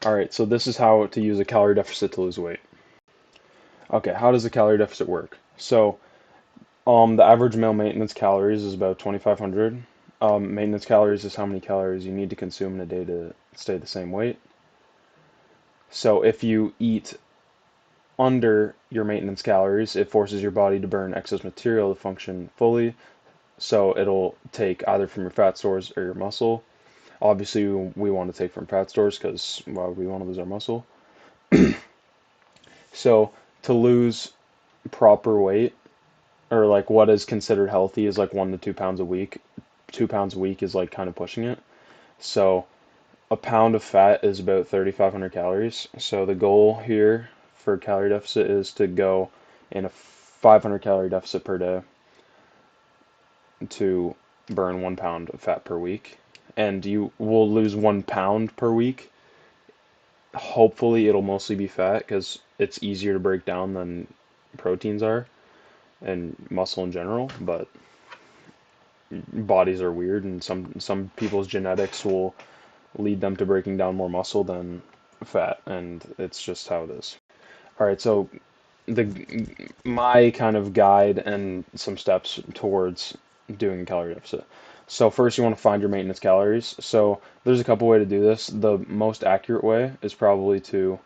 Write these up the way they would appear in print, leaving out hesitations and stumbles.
Alright, so this is how to use a calorie deficit to lose weight. Okay, how does a calorie deficit work? So, the average male maintenance calories is about 2,500. Maintenance calories is how many calories you need to consume in a day to stay the same weight. So if you eat under your maintenance calories, it forces your body to burn excess material to function fully. So it'll take either from your fat stores or your muscle. Obviously, we want to take from fat stores because, well, we want to lose our muscle. So to lose proper weight, or like what is considered healthy, is like 1 to 2 pounds a week. 2 pounds a week is like kind of pushing it. So a pound of fat is about 3,500 calories. So the goal here for calorie deficit is to go in a 500 calorie deficit per day to burn 1 pound of fat per week. And you will lose 1 pound per week. Hopefully, it'll mostly be fat because it's easier to break down than proteins are and muscle in general. But bodies are weird, and some people's genetics will lead them to breaking down more muscle than fat, and it's just how it is. All right, so the my kind of guide and some steps towards doing a calorie deficit. So first you want to find your maintenance calories. So there's a couple way to do this. The most accurate way is probably to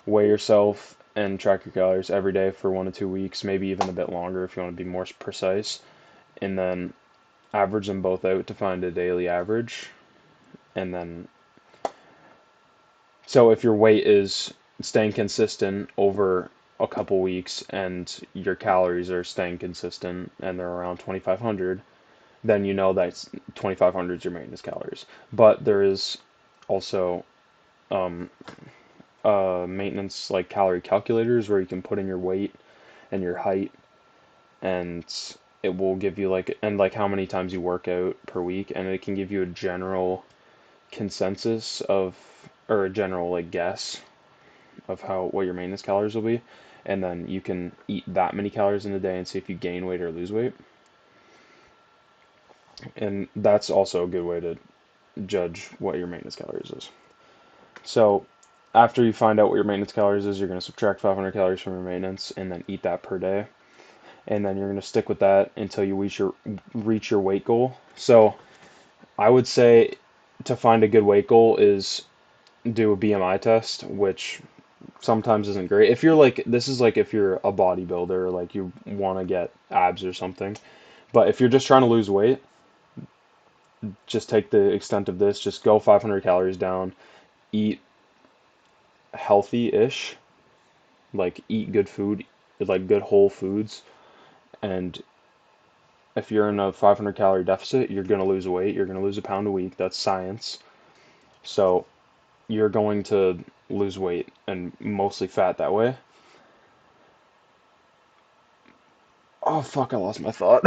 weigh yourself and track your calories every day for 1 to 2 weeks, maybe even a bit longer if you want to be more precise, and then average them both out to find a daily average. And then, so if your weight is staying consistent over a couple weeks and your calories are staying consistent and they're around 2,500, then you know that 2,500 is your maintenance calories. But there is also um, maintenance like calorie calculators where you can put in your weight and your height, and it will give you like how many times you work out per week, and it can give you a general consensus of, or a general like guess of how what your maintenance calories will be, and then you can eat that many calories in a day and see if you gain weight or lose weight. And that's also a good way to judge what your maintenance calories is. So after you find out what your maintenance calories is, you're going to subtract 500 calories from your maintenance and then eat that per day. And then you're going to stick with that until you reach your weight goal. So I would say to find a good weight goal is do a BMI test, which sometimes isn't great. If you're like, this is like if you're a bodybuilder, like you want to get abs or something. But if you're just trying to lose weight, just take the extent of this, just go 500 calories down, eat healthy-ish, like eat good food, like good whole foods. And if you're in a 500 calorie deficit, you're going to lose weight. You're going to lose a pound a week. That's science. So you're going to lose weight and mostly fat that way. Oh fuck, I lost my thought.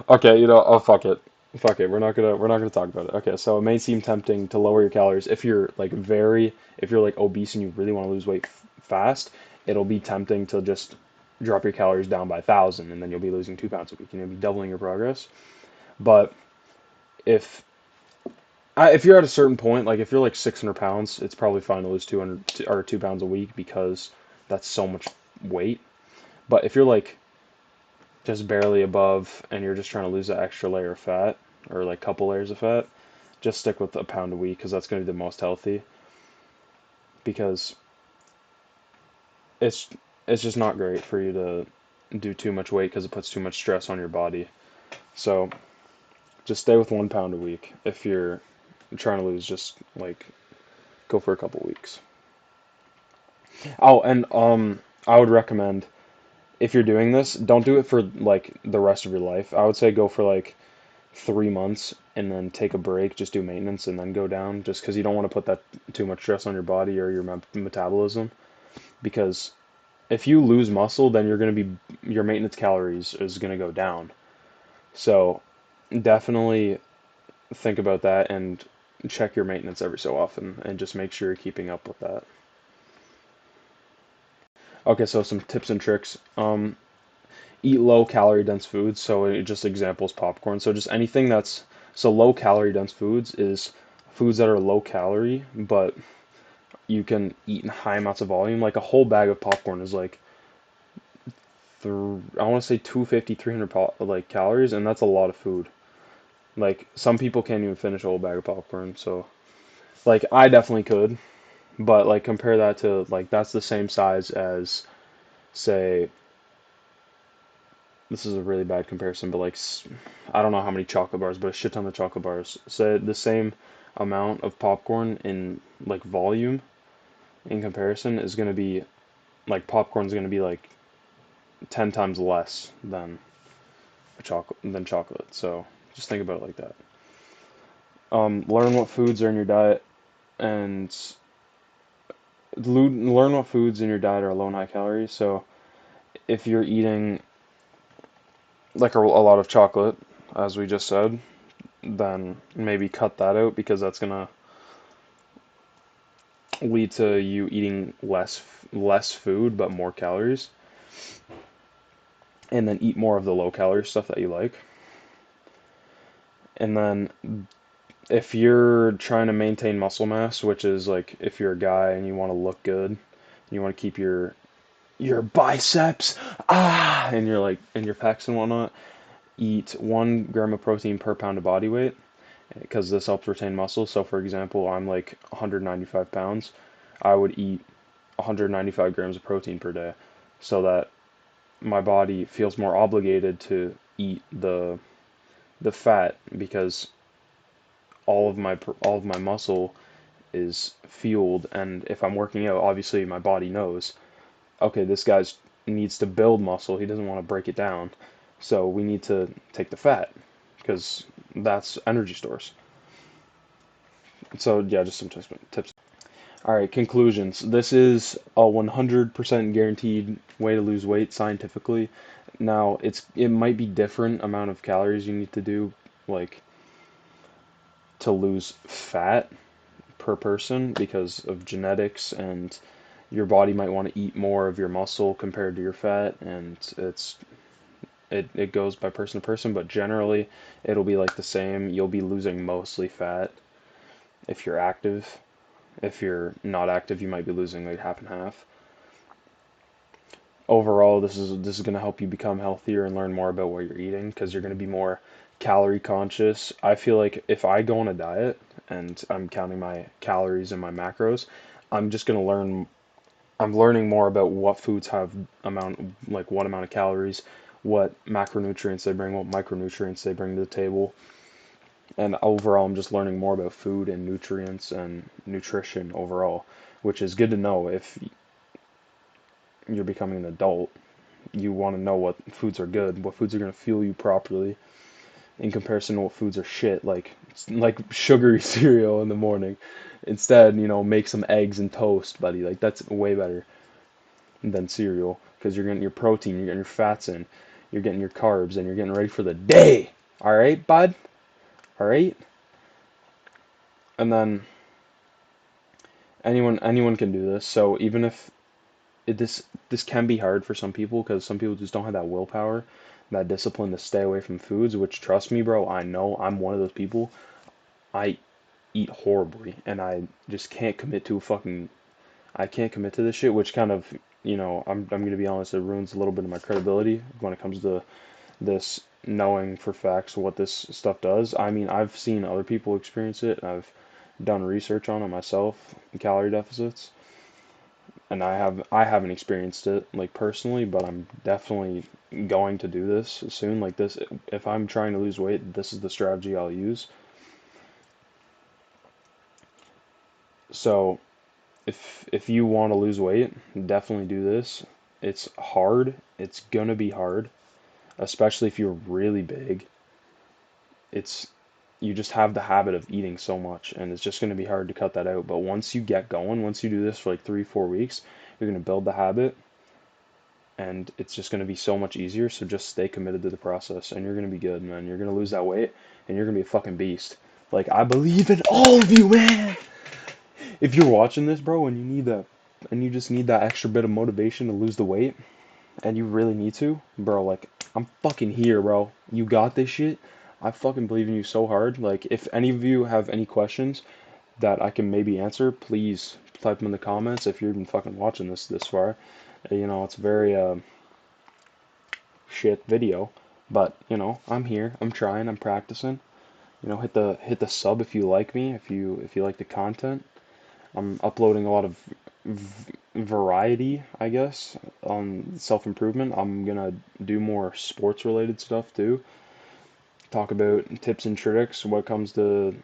Okay, oh fuck it. Fuck it. We're not gonna talk about it. Okay, so it may seem tempting to lower your calories if you're like if you're like obese and you really want to lose weight fast, it'll be tempting to just drop your calories down by 1,000 and then you'll be losing 2 pounds a week and you'll be doubling your progress. But if if you're at a certain point, like if you're like 600 pounds, it's probably fine to lose 200 or 2 pounds a week because that's so much weight. But if you're like just barely above and you're just trying to lose that extra layer of fat or like couple layers of fat, just stick with a pound a week because that's going to be the most healthy, because it's it's just not great for you to do too much weight because it puts too much stress on your body. So just stay with 1 pound a week. If you're trying to lose, just like go for a couple weeks. Oh, and I would recommend, if you're doing this, don't do it for like the rest of your life. I would say go for like 3 months and then take a break, just do maintenance and then go down, just because you don't want to put that too much stress on your body or your metabolism. Because if you lose muscle, then your maintenance calories is going to go down. So definitely think about that and check your maintenance every so often and just make sure you're keeping up with that. Okay, so some tips and tricks. Eat low calorie dense foods. So just examples, popcorn. So just anything that's, so low calorie dense foods is foods that are low calorie, but you can eat in high amounts of volume. Like a whole bag of popcorn is like I want to say 250, 300 like calories, and that's a lot of food. Like some people can't even finish a whole bag of popcorn. So like I definitely could, but like compare that to like that's the same size as say this is a really bad comparison, but like I don't know how many chocolate bars, but a shit ton of chocolate bars. Say the same amount of popcorn in like volume in comparison is going to be like popcorn is going to be like 10 times less than chocolate. So just think about it like that. Learn what foods are in your diet and learn what foods in your diet are low and high calories. So if you're eating like a lot of chocolate, as we just said, then maybe cut that out because that's gonna lead to you eating less food but more calories, and then eat more of the low calorie stuff that you like. And then if you're trying to maintain muscle mass, which is like if you're a guy and you want to look good, you want to keep your biceps and your pecs and whatnot, eat 1 gram of protein per pound of body weight because this helps retain muscle. So for example, I'm like 195 pounds. I would eat 195 grams of protein per day so that my body feels more obligated to eat the fat because all of my muscle is fueled, and if I'm working out, obviously my body knows, okay, this guy's needs to build muscle. He doesn't want to break it down. So we need to take the fat because that's energy stores. So yeah, just some tips. All right, conclusions. This is a 100% guaranteed way to lose weight scientifically. Now, it might be different amount of calories you need to do like to lose fat per person because of genetics, and your body might want to eat more of your muscle compared to your fat, and it goes by person to person, but generally it'll be like the same. You'll be losing mostly fat if you're active. If you're not active, you might be losing like half and half. Overall, this is going to help you become healthier and learn more about what you're eating because you're going to be more calorie conscious. I feel like if I go on a diet and I'm counting my calories and my macros, I'm just going to learn I'm learning more about what foods have what amount of calories, what macronutrients they bring, what micronutrients they bring to the table. And overall, I'm just learning more about food and nutrients and nutrition overall, which is good to know if you're becoming an adult. You want to know what foods are good, what foods are going to fuel you properly in comparison to what foods are shit, like sugary cereal in the morning. Instead, make some eggs and toast, buddy. Like that's way better than cereal because you're getting your protein, you're getting your fats in, you're getting your carbs, and you're getting ready for the day. All right, bud? All right? And then anyone can do this. So even if this can be hard for some people because some people just don't have that willpower, that discipline to stay away from foods, which trust me, bro, I know I'm one of those people. I eat horribly and I just can't commit to I can't commit to this shit, which kind of, I'm gonna be honest, it ruins a little bit of my credibility when it comes to this knowing for facts what this stuff does. I mean, I've seen other people experience it. I've done research on it myself, calorie deficits, and I haven't experienced it like personally, but I'm definitely going to do this soon. Like this, if I'm trying to lose weight, this is the strategy I'll use. So if you want to lose weight, definitely do this. It's hard. It's gonna be hard, especially if you're really big. It's you just have the habit of eating so much, and it's just going to be hard to cut that out. But once you get going, once you do this for like 3, 4 weeks, you're going to build the habit, and it's just going to be so much easier. So just stay committed to the process, and you're going to be good, man. You're going to lose that weight, and you're going to be a fucking beast. Like I believe in all of you, man. If you're watching this, bro, and you just need that extra bit of motivation to lose the weight, and you really need to, bro, like, I'm fucking here, bro. You got this shit. I fucking believe in you so hard. Like, if any of you have any questions that I can maybe answer, please type them in the comments if you're even fucking watching this far. You know, it's a very shit video, but you know, I'm here, I'm trying, I'm practicing. You know, hit the sub if you like me, if you like the content. I'm uploading a lot of variety, I guess, on self-improvement. I'm gonna do more sports related stuff too. Talk about tips and tricks when it comes to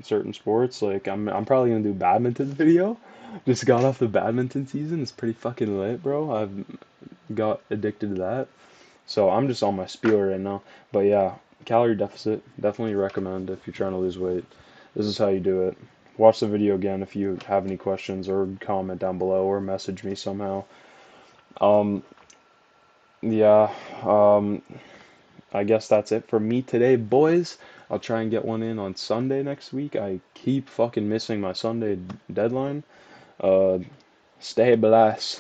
certain sports. Like I'm probably gonna do badminton video. Just got off the badminton season. It's pretty fucking lit, bro. I've got addicted to that. So I'm just on my spiel right now. But yeah, calorie deficit, definitely recommend if you're trying to lose weight. This is how you do it. Watch the video again if you have any questions, or comment down below, or message me somehow. Um, yeah, um, I guess that's it for me today, boys. I'll try and get one in on Sunday next week. I keep fucking missing my Sunday deadline. Uh, Stay blessed.